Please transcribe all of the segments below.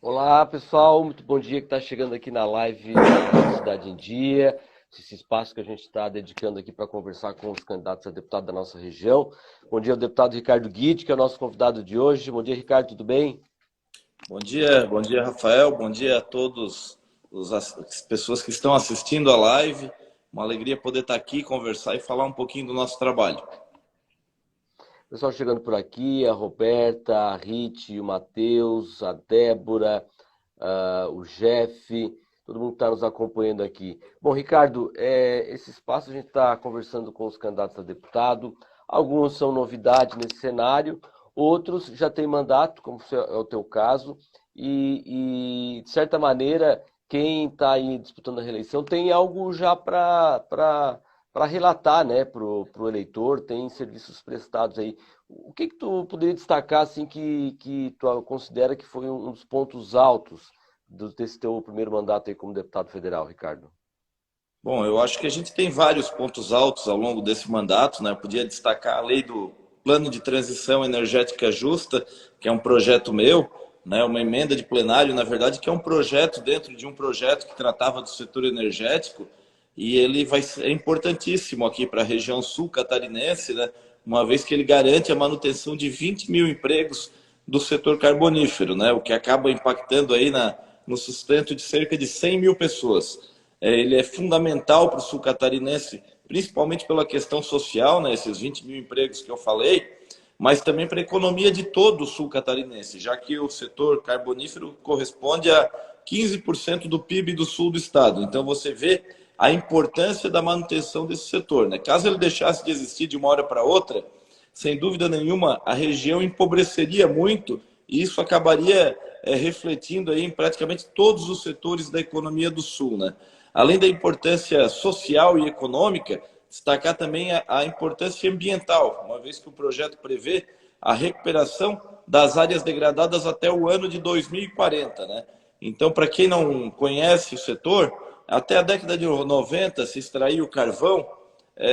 Olá, pessoal, muito bom dia que está chegando aqui na live da Cidade em Dia, esse espaço que a gente está dedicando aqui para conversar com os candidatos a deputado da nossa região. Bom dia ao deputado Ricardo Guide, que é o nosso convidado de hoje. Bom dia, Ricardo, tudo bem? Bom dia, Rafael. Bom dia a todos as pessoas que estão assistindo a live. Uma alegria poder estar aqui, conversar e falar um pouquinho do nosso trabalho. Pessoal chegando por aqui, a Roberta, a Rite, o Matheus, a Débora, o Jeff, todo mundo que está nos acompanhando aqui. Bom, Ricardo, esse espaço a gente está conversando com os candidatos a deputado. Alguns são novidade nesse cenário, outros já têm mandato, como é o teu caso, e de certa maneira, quem está aí disputando a reeleição tem algo já para relatar, né, para o eleitor, tem serviços prestados aí. O que tu poderia destacar assim que tu considera que foi um dos pontos altos desse teu primeiro mandato aí como deputado federal, Ricardo? Bom, eu acho que a gente tem vários pontos altos ao longo desse mandato, né? Eu podia destacar a lei do Plano de Transição Energética Justa, que é um projeto meu, né? Uma emenda de plenário, na verdade, que é um projeto dentro de um projeto que tratava do setor energético, e ele vai ser importantíssimo aqui para a região sul catarinense, né? Uma vez que ele garante a manutenção de 20 mil empregos do setor carbonífero, né? O que acaba impactando aí no sustento de cerca de 100 mil pessoas. Ele é fundamental para o sul catarinense, principalmente pela questão social, né, esses 20 mil empregos que eu falei, mas também para a economia de todo o sul catarinense, já que o setor carbonífero corresponde a 15% do PIB do sul do estado. Então você vê a importância da manutenção desse setor, né? Caso ele deixasse de existir de uma hora para outra, sem dúvida nenhuma, a região empobreceria muito e isso acabaria refletindo aí em praticamente todos os setores da economia do sul, né? Além da importância social e econômica, destacar também a importância ambiental, uma vez que o projeto prevê a recuperação das áreas degradadas até o ano de 2040, né? Então, para quem não conhece o setor, até a década de 90 se extraía o carvão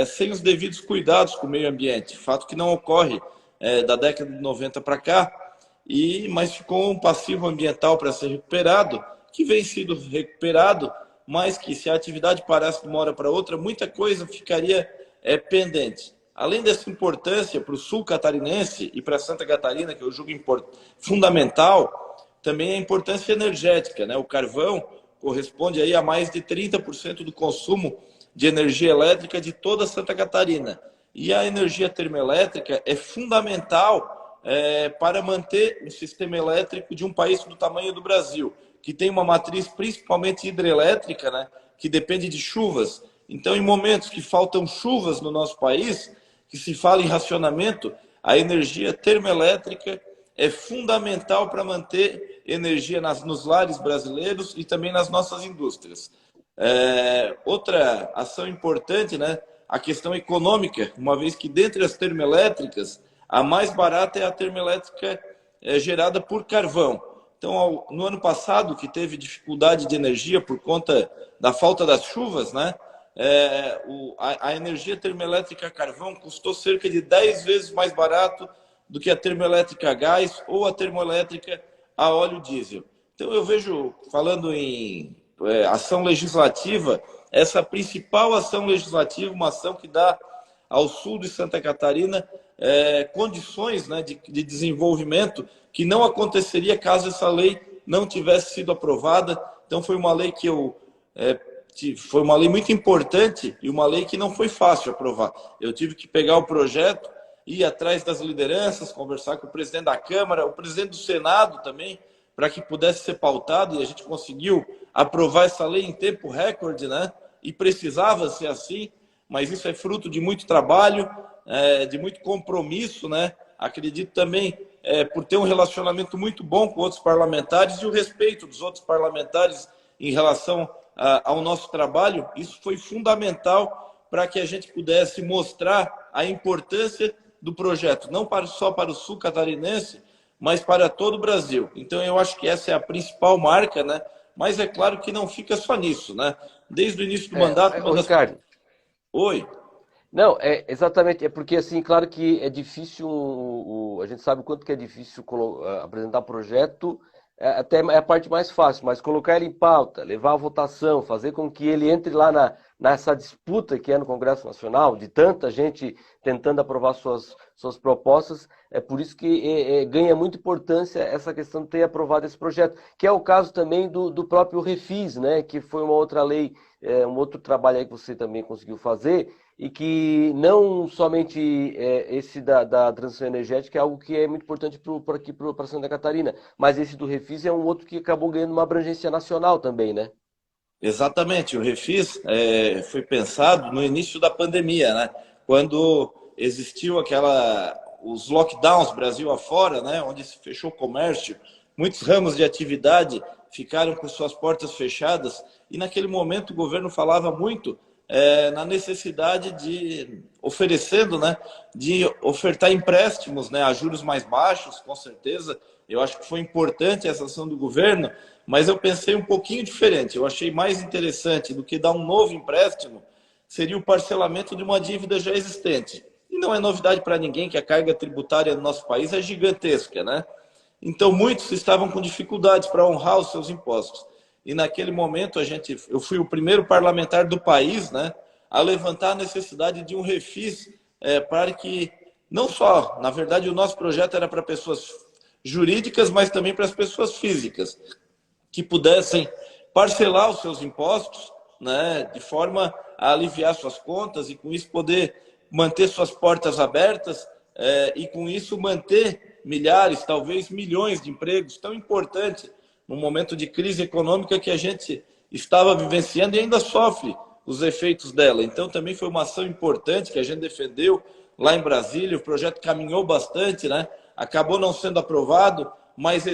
sem os devidos cuidados com o meio ambiente, fato que não ocorre da década de 90 para cá, mas ficou um passivo ambiental para ser recuperado, que vem sendo recuperado, mas que se a atividade parasse de uma hora para outra, muita coisa ficaria pendente. Além dessa importância para o sul catarinense e para Santa Catarina, que eu julgo fundamental, também a importância energética, né? O carvão corresponde aí a mais de 30% do consumo de energia elétrica de toda Santa Catarina. E a energia termoelétrica é fundamental para manter o sistema elétrico de um país do tamanho do Brasil, que tem uma matriz principalmente hidrelétrica, né, que depende de chuvas. Então, em momentos que faltam chuvas no nosso país, que se fala em racionamento, a energia termoelétrica é fundamental para manter energia nos lares brasileiros e também nas nossas indústrias. Outra ação importante, né, a questão econômica, uma vez que dentre as termoelétricas, a mais barata é a termoelétrica gerada por carvão. Então, no ano passado, que teve dificuldade de energia por conta da falta das chuvas, né, a energia termoelétrica a carvão custou cerca de 10 vezes mais barato do que a termoelétrica a gás ou a termoelétrica a óleo diesel. Então, eu vejo, falando em ação legislativa, essa principal ação legislativa, uma ação que dá ao sul de Santa Catarina condições, né, de desenvolvimento que não aconteceria caso essa lei não tivesse sido aprovada. Então foi uma lei foi uma lei muito importante e uma lei que não foi fácil aprovar. Eu tive que pegar o projeto, ir atrás das lideranças, conversar com o presidente da Câmara, o presidente do Senado também, para que pudesse ser pautado, e a gente conseguiu aprovar essa lei em tempo recorde, né? E precisava ser assim, mas isso é fruto de muito trabalho, de muito compromisso, né? Acredito também por ter um relacionamento muito bom com outros parlamentares e o respeito dos outros parlamentares em relação ao nosso trabalho. Isso foi fundamental para que a gente pudesse mostrar a importância do projeto, não só para o sul catarinense, mas para todo o Brasil. Então eu acho que essa é a principal marca, né? Mas é claro que não fica só nisso, né? Desde o início do mandato, Ô, Ricardo, Oi. não, exatamente, é porque assim, claro que é difícil, a gente sabe o quanto que é difícil apresentar projeto até é a parte mais fácil, mas colocar ele em pauta, levar a votação, fazer com que ele entre lá nessa disputa que é no Congresso Nacional, de tanta gente tentando aprovar suas propostas, é por isso que ganha muita importância essa questão de ter aprovado esse projeto, que é o caso também do próprio Refis, né, que foi uma outra lei, um outro trabalho aí que você também conseguiu fazer, e que não somente esse da transição energética é algo que é muito importante para Santa Catarina, mas esse do Refis é um outro que acabou ganhando uma abrangência nacional também, né? Exatamente, o Refis foi pensado no início da pandemia, né? Quando existiu os lockdowns Brasil afora, né? Onde se fechou o comércio, muitos ramos de atividade ficaram com suas portas fechadas e naquele momento o governo falava muito na necessidade de oferecendo, né? De ofertar empréstimos, né? A juros mais baixos, com certeza. Eu acho que foi importante essa ação do governo, mas eu pensei um pouquinho diferente. Eu achei mais interessante do que dar um novo empréstimo, seria o parcelamento de uma dívida já existente. E não é novidade para ninguém que a carga tributária no nosso país é gigantesca, né? Então, muitos estavam com dificuldades para honrar os seus impostos. E naquele momento, eu fui o primeiro parlamentar do país, né, a levantar a necessidade de um refis para que, não só, na verdade, o nosso projeto era para pessoas jurídicas, mas também para as pessoas físicas, que pudessem parcelar os seus impostos, né, de forma a aliviar suas contas e com isso poder manter suas portas abertas e com isso manter milhares, talvez milhões de empregos, tão importante num momento de crise econômica que a gente estava vivenciando e ainda sofre os efeitos dela. Então também foi uma ação importante que a gente defendeu lá em Brasília, o projeto caminhou bastante, né? Acabou não sendo aprovado, mas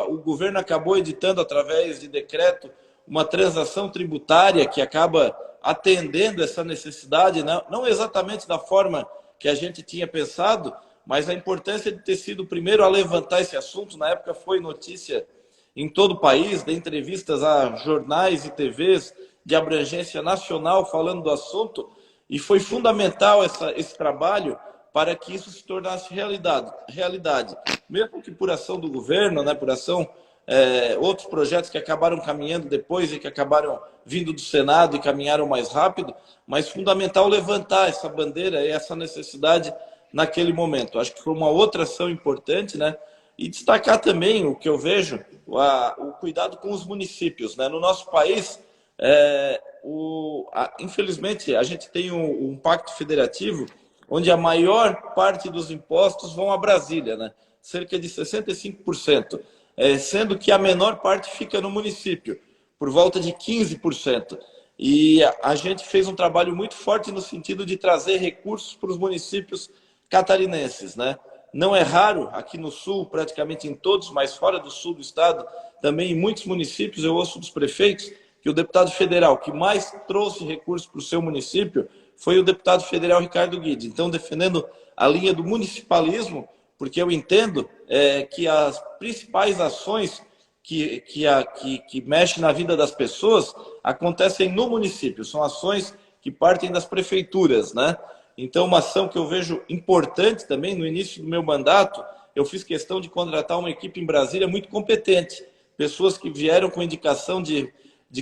o governo acabou editando através de decreto uma transação tributária que acaba atendendo essa necessidade, não exatamente da forma que a gente tinha pensado, mas a importância de ter sido o primeiro a levantar esse assunto. Na época foi notícia em todo o país, de entrevistas a jornais e TVs de abrangência nacional falando do assunto, e foi fundamental esse trabalho para que isso se tornasse realidade. Mesmo que por ação do governo, né, por ação outros projetos que acabaram caminhando depois e que acabaram vindo do Senado e caminharam mais rápido, mas fundamental levantar essa bandeira e essa necessidade naquele momento. Acho que foi uma outra ação importante, né? E destacar também o que eu vejo, o cuidado com os municípios, né? No nosso país, infelizmente, a gente tem um pacto federativo onde a maior parte dos impostos vão a Brasília, né? Cerca de 65%, sendo que a menor parte fica no município, por volta de 15%. E a gente fez um trabalho muito forte no sentido de trazer recursos para os municípios catarinenses, né? Não é raro, aqui no sul, praticamente em todos, mas fora do sul do estado, também em muitos municípios, eu ouço dos prefeitos que o deputado federal que mais trouxe recursos para o seu município foi o deputado federal Ricardo Guide. Então, defendendo a linha do municipalismo, porque eu entendo que as principais ações que mexem na vida das pessoas acontecem no município, são ações que partem das prefeituras, né? Então, uma ação que eu vejo importante também, no início do meu mandato, eu fiz questão de contratar uma equipe em Brasília muito competente, pessoas que vieram com indicação de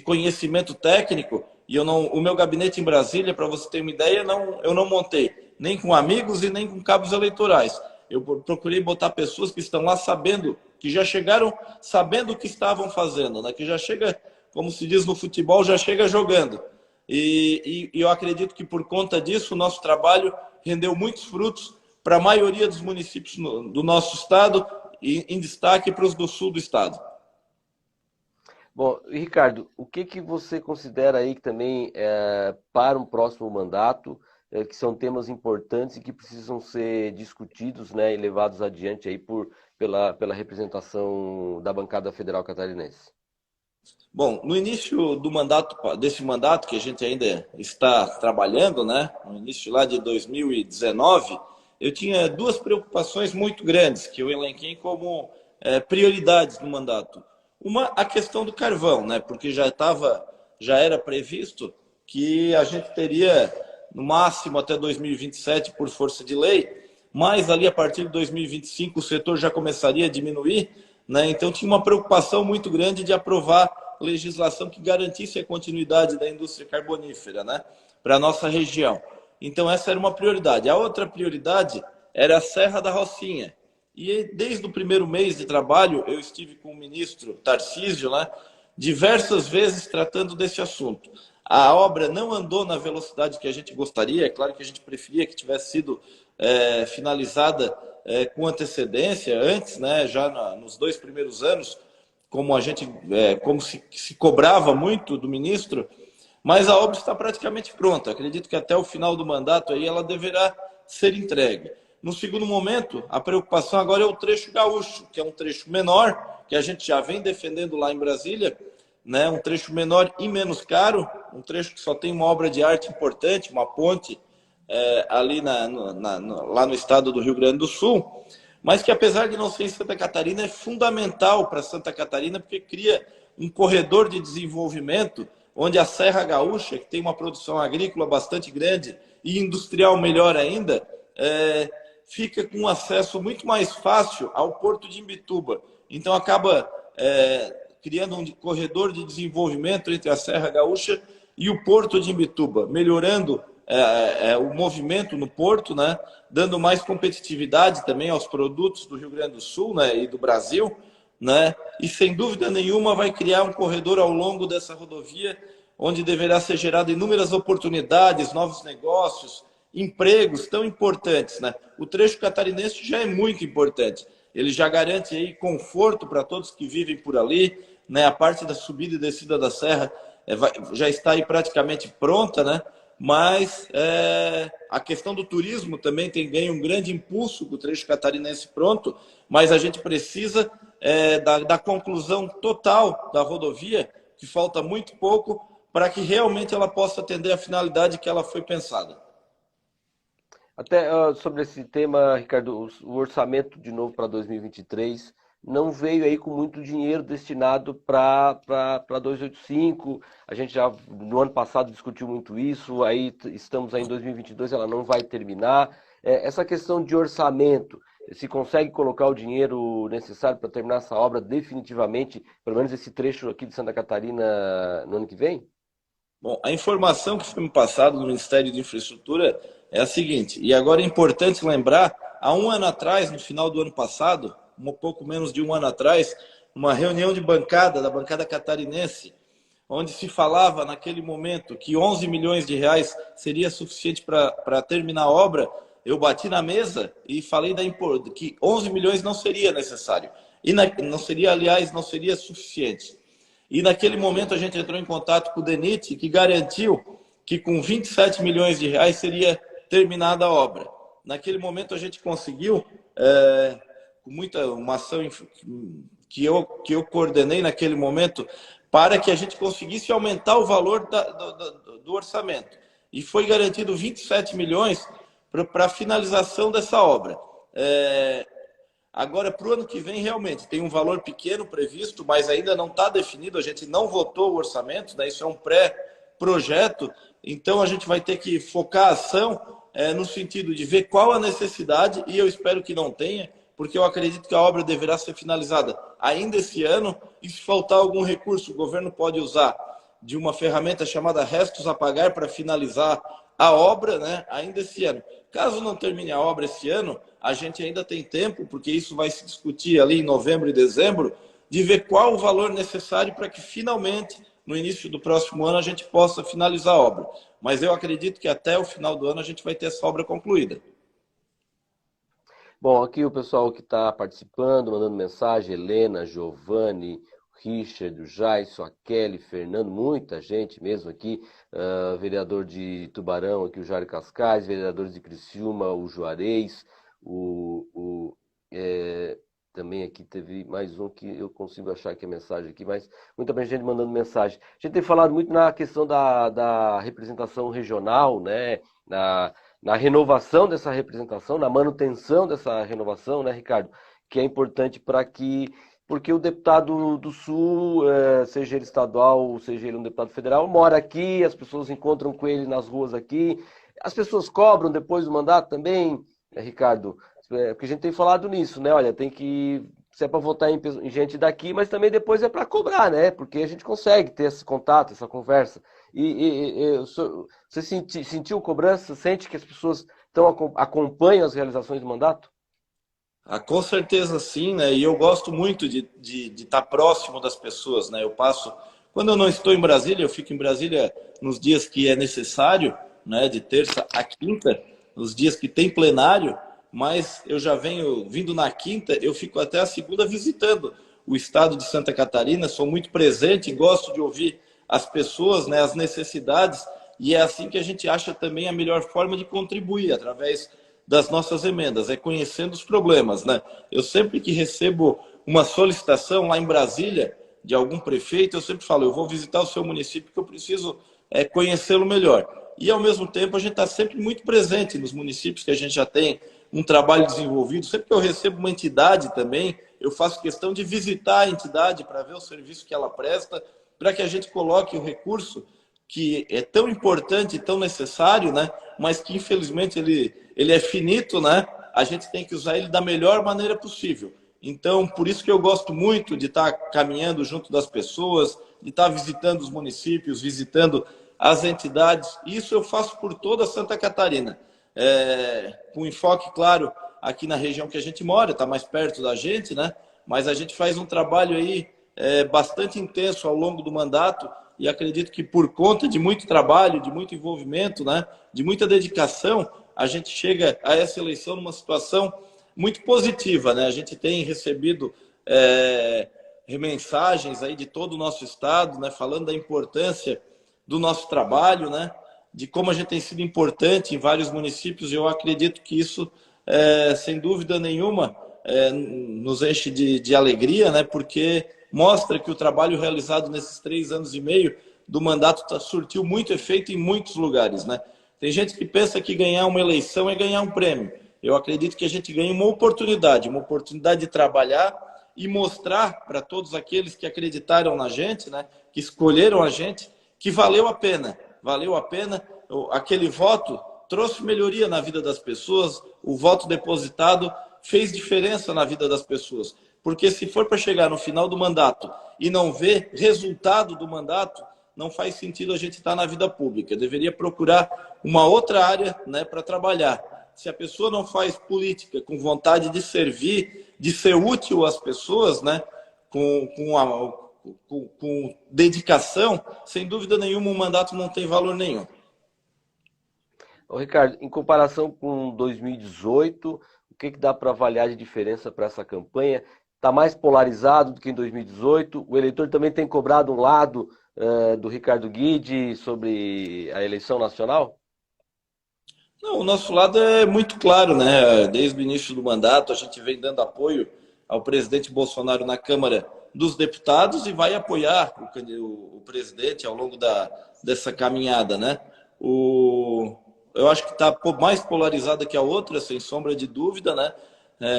conhecimento técnico, e o meu gabinete em Brasília, para você ter uma ideia, eu não montei, nem com amigos e nem com cabos eleitorais. Eu procurei botar pessoas que estão lá sabendo, que já chegaram sabendo o que estavam fazendo, né? Que já chega, como se diz no futebol, já chega jogando. E eu acredito que por conta disso o nosso trabalho rendeu muitos frutos para a maioria dos municípios do nosso estado e em destaque para os do sul do estado. Bom, Ricardo, o que você considera aí que também para um próximo mandato, que são temas importantes e que precisam ser discutidos, né, e levados adiante aí pela representação da bancada federal catarinense? Bom, no início desse mandato que a gente ainda está trabalhando, né, no início lá de 2019, eu tinha duas preocupações muito grandes que eu elenquei como prioridades no mandato. Uma, a questão do carvão, né, porque já era previsto que a gente teria no máximo até 2027 por força de lei, mas ali a partir de 2025 o setor já começaria a diminuir né? Então tinha uma preocupação muito grande de aprovar legislação que garantisse a continuidade da indústria carbonífera, né, para a nossa região. Então essa era uma prioridade. A outra prioridade era a Serra da Rocinha. E desde o primeiro mês de trabalho, eu estive com o ministro Tarcísio, né, diversas vezes tratando desse assunto. A obra não andou na velocidade que a gente gostaria, é claro que a gente preferia que tivesse sido finalizada com antecedência, antes, né, já nos 2 primeiros anos, como se cobrava muito do ministro, mas a obra está praticamente pronta. Acredito que até o final do mandato aí ela deverá ser entregue. No segundo momento, a preocupação agora é o trecho gaúcho, que é um trecho menor, que a gente já vem defendendo lá em Brasília, né? Um trecho menor e menos caro, um trecho que só tem uma obra de arte importante, uma ponte ali lá no estado do Rio Grande do Sul, mas que apesar de não ser em Santa Catarina, é fundamental para Santa Catarina, porque cria um corredor de desenvolvimento onde a Serra Gaúcha, que tem uma produção agrícola bastante grande e industrial melhor ainda, fica com um acesso muito mais fácil ao Porto de Imbituba. Então acaba criando um corredor de desenvolvimento entre a Serra Gaúcha e o Porto de Imbituba, melhorando o movimento no porto, né, dando mais competitividade também aos produtos do Rio Grande do Sul, né, e do Brasil, né, e sem dúvida nenhuma vai criar um corredor ao longo dessa rodovia, onde deverá ser gerado inúmeras oportunidades, novos negócios, empregos tão importantes, né? O trecho catarinense já é muito importante. Ele já garante aí conforto para todos que vivem por ali, né? A parte da subida e descida da serra já está aí praticamente pronta, né? Mas a questão do turismo também tem ganho um grande impulso com o trecho catarinense pronto, mas a gente precisa da conclusão total da rodovia, que falta muito pouco, para que realmente ela possa atender a finalidade que ela foi pensada. Até sobre esse tema, Ricardo, o orçamento de novo para 2023 não veio aí com muito dinheiro destinado para 285. A gente já no ano passado discutiu muito isso, aí estamos aí em 2022, ela não vai terminar. Essa questão de orçamento, se consegue colocar o dinheiro necessário para terminar essa obra definitivamente, pelo menos esse trecho aqui de Santa Catarina no ano que vem? Bom, a informação que foi me passada do Ministério de Infraestrutura é a seguinte, e agora é importante lembrar, há um ano atrás, no final do ano passado, um pouco menos de um ano atrás, uma reunião de bancada, da bancada catarinense, onde se falava naquele momento que 11 milhões de reais seria suficiente para terminar a obra, eu bati na mesa e falei que 11 milhões não seria necessário. E não seria, aliás, não seria suficiente. E naquele momento a gente entrou em contato com o DENIT, que garantiu que com 27 milhões de reais seria terminada a obra. Naquele momento a gente conseguiu, com uma ação que eu coordenei naquele momento, para que a gente conseguisse aumentar o valor do orçamento. E foi garantido 27 milhões para a finalização dessa obra. Agora, para o ano que vem, realmente, tem um valor pequeno previsto, mas ainda não está definido, a gente não votou o orçamento, né? Isso é um pré-projeto, então a gente vai ter que focar a ação no sentido de ver qual a necessidade, e eu espero que não tenha, porque eu acredito que a obra deverá ser finalizada ainda esse ano, e se faltar algum recurso, o governo pode usar de uma ferramenta chamada Restos a Pagar para finalizar a obra, né, ainda esse ano. Caso não termine a obra esse ano, a gente ainda tem tempo, porque isso vai se discutir ali em novembro e dezembro, de ver qual o valor necessário para que finalmente, no início do próximo ano, a gente possa finalizar a obra. Mas eu acredito que até o final do ano a gente vai ter essa obra concluída. Bom, aqui o pessoal que está participando, mandando mensagem, Helena, Giovanni, Richard, o Jaisso, a Kelly, Fernando, muita gente mesmo aqui, vereador de Tubarão, aqui o Jário Cascais, vereadores de Criciúma, o Juarez, também aqui teve mais um que eu consigo achar aqui a mensagem aqui, mas muita gente mandando mensagem. A gente tem falado muito na questão da representação regional, né, na renovação dessa representação, na manutenção dessa renovação, né, Ricardo? Que é importante porque o deputado do Sul, seja ele estadual, seja ele um deputado federal, mora aqui, as pessoas encontram com ele nas ruas aqui, as pessoas cobram depois do mandato também, Ricardo? Porque a gente tem falado nisso, né? Olha, tem que se é para votar em gente daqui, mas também depois é para cobrar, né? Porque a gente consegue ter esse contato, essa conversa. Você sentiu cobrança? Sente que as pessoas acompanham as realizações do mandato? Ah, com certeza sim, né? E eu gosto muito de estar próximo das pessoas, né? Eu passo, quando eu não estou em Brasília, eu fico em Brasília nos dias que é necessário, né? De terça a quinta, nos dias que tem plenário, mas eu já venho vindo na quinta, eu fico até a segunda visitando o estado de Santa Catarina, sou muito presente, gosto de ouvir as pessoas, né? As necessidades, e é assim que a gente acha também a melhor forma de contribuir, através das nossas emendas, é conhecendo os problemas, né? Eu sempre que recebo uma solicitação lá em Brasília de algum prefeito, eu sempre falo, eu vou visitar o seu município porque eu preciso conhecê-lo melhor. E ao mesmo tempo a gente está sempre muito presente nos municípios que a gente já tem um trabalho desenvolvido. Sempre que eu recebo uma entidade também, eu faço questão de visitar a entidade para ver o serviço que ela presta, para que a gente coloque o recurso que é tão importante, tão necessário, né? Mas que infelizmente ele é finito, né? A gente tem que usar ele da melhor maneira possível. Então, por isso que eu gosto muito de estar caminhando junto das pessoas, de estar visitando os municípios, visitando as entidades. Isso eu faço por toda Santa Catarina. Com enfoque, claro, aqui na região que a gente mora, está mais perto da gente, né? Mas a gente faz um trabalho aí bastante intenso ao longo do mandato, e acredito que por conta de muito trabalho, de muito envolvimento, né, de muita dedicação, a gente chega a essa eleição numa situação muito positiva, né? A gente tem recebido mensagens aí de todo o nosso estado, né, falando da importância do nosso trabalho, né, de como a gente tem sido importante em vários municípios, e eu acredito que isso, sem dúvida nenhuma, nos enche de alegria, né, porque mostra que o trabalho realizado nesses 3 anos e meio do mandato surtiu muito efeito em muitos lugares, né? Tem gente que pensa que ganhar uma eleição é ganhar um prêmio. Eu acredito que a gente ganha uma oportunidade de trabalhar e mostrar para todos aqueles que acreditaram na gente, né, que escolheram a gente, que valeu a pena. Valeu a pena. Aquele voto trouxe melhoria na vida das pessoas, o voto depositado fez diferença na vida das pessoas. Porque se for para chegar no final do mandato e não ver resultado do mandato, não faz sentido a gente estar na vida pública. Deveria procurar uma outra área, né, para trabalhar. Se a pessoa não faz política com vontade de servir, de ser útil às pessoas, né, com dedicação, sem dúvida nenhuma, o mandato não tem valor nenhum. Ô, Ricardo, em comparação com 2018, o que dá para avaliar de diferença para essa campanha? Está mais polarizado do que em 2018? O eleitor também tem cobrado um lado do Ricardo Guide sobre a eleição nacional? Não, o nosso lado é muito claro, né? Desde o início do mandato, a gente vem dando apoio ao presidente Bolsonaro na Câmara dos Deputados e vai apoiar o presidente ao longo dessa caminhada, né? Eu acho que está mais polarizada que a outra, sem sombra de dúvida, né?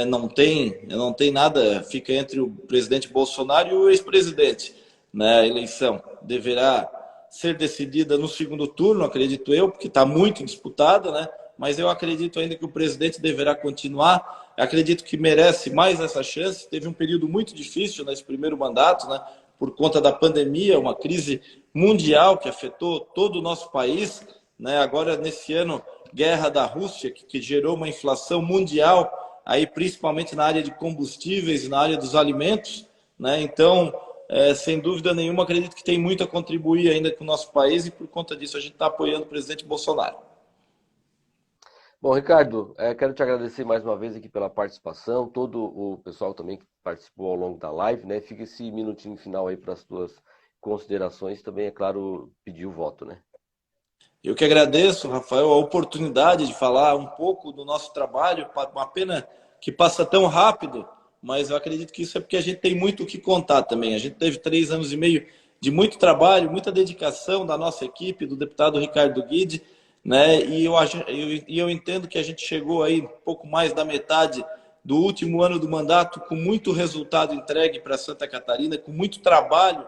Não tem nada, fica entre o presidente Bolsonaro e o ex-presidente, né? A eleição deverá ser decidida no segundo turno, acredito eu, porque está muito disputada, né? Mas eu acredito ainda que o presidente deverá continuar. Acredito que merece mais essa chance. Teve um período muito difícil nesse primeiro mandato, né? Por conta da pandemia, uma crise mundial que afetou todo o nosso país, né? Agora, nesse ano, guerra da Rússia, que gerou uma inflação mundial, aí principalmente na área de combustíveis e na área dos alimentos, né? Então, sem dúvida nenhuma, acredito que tem muito a contribuir ainda com o nosso país, e por conta disso a gente está apoiando o presidente Bolsonaro. Bom, Ricardo, quero te agradecer mais uma vez aqui pela participação, todo o pessoal também que participou ao longo da live, né? Fica esse minutinho final aí para as tuas considerações, também, é claro, pedir o voto, né? Eu que agradeço, Rafael, a oportunidade de falar um pouco do nosso trabalho. Uma pena que passa tão rápido, mas eu acredito que isso é porque a gente tem muito o que contar também. A gente teve 3 anos e meio de muito trabalho, muita dedicação da nossa equipe, do deputado Ricardo Guide, né? E eu entendo que a gente chegou aí um pouco mais da metade do último ano do mandato, com muito resultado entregue para Santa Catarina, com muito trabalho,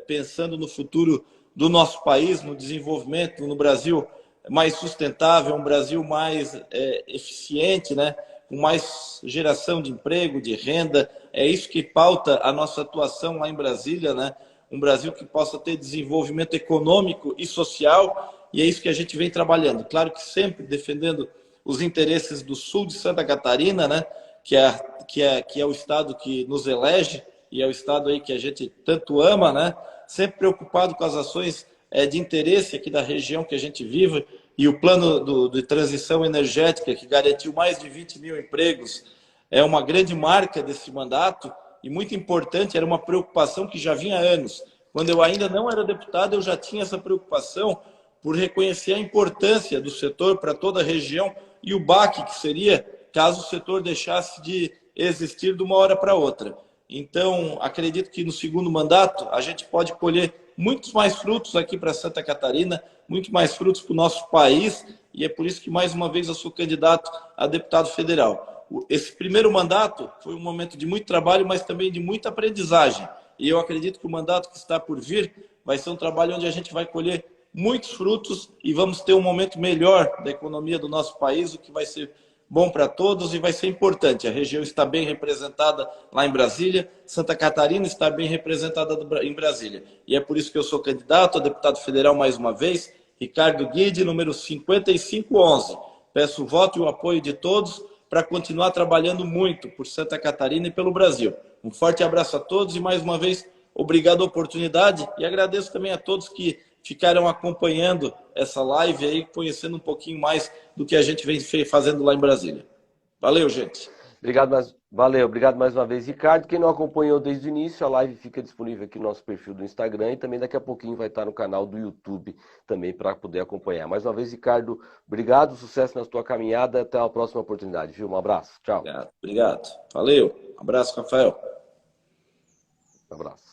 pensando no futuro do nosso país, no desenvolvimento, no Brasil mais sustentável, um Brasil mais eficiente, né? com mais geração de emprego, de renda. É isso que pauta a nossa atuação lá em Brasília, né? Um Brasil que possa ter desenvolvimento econômico e social, e é isso que a gente vem trabalhando. Claro que sempre defendendo os interesses do sul de Santa Catarina, né? Que é o estado que nos elege e é o estado aí que a gente tanto ama, né? Sempre preocupado com as ações de interesse aqui da região que a gente vive, e o plano de transição energética, que garantiu mais de 20 mil empregos, é uma grande marca desse mandato e muito importante, era uma preocupação que já vinha há anos. Quando eu ainda não era deputado, eu já tinha essa preocupação por reconhecer a importância do setor para toda a região e o baque que seria caso o setor deixasse de existir de uma hora para outra. Então, acredito que no segundo mandato a gente pode colher muitos mais frutos aqui para Santa Catarina, muito mais frutos para o nosso país, e é por isso que, mais uma vez, eu sou candidato a deputado federal. Esse primeiro mandato foi um momento de muito trabalho, mas também de muita aprendizagem. E eu acredito que o mandato que está por vir vai ser um trabalho onde a gente vai colher muitos frutos e vamos ter um momento melhor da economia do nosso país, o que vai ser bom para todos e vai ser importante. A região está bem representada lá em Brasília, Santa Catarina está bem representada em Brasília. E é por isso que eu sou candidato a deputado federal mais uma vez, Ricardo Guide, número 5511. Peço o voto e o apoio de todos para continuar trabalhando muito por Santa Catarina e pelo Brasil. Um forte abraço a todos e, mais uma vez, obrigado a oportunidade e agradeço também a todos que ficaram acompanhando essa live aí, conhecendo um pouquinho mais do que a gente vem fazendo lá em Brasília. Valeu, gente. Valeu, obrigado mais uma vez, Ricardo. Quem não acompanhou desde o início, a live fica disponível aqui no nosso perfil do Instagram e também daqui a pouquinho vai estar no canal do YouTube também para poder acompanhar. Mais uma vez, Ricardo, obrigado, sucesso na tua caminhada, até a próxima oportunidade, viu? Um abraço, tchau. Obrigado. Valeu, um abraço, Rafael. Um abraço.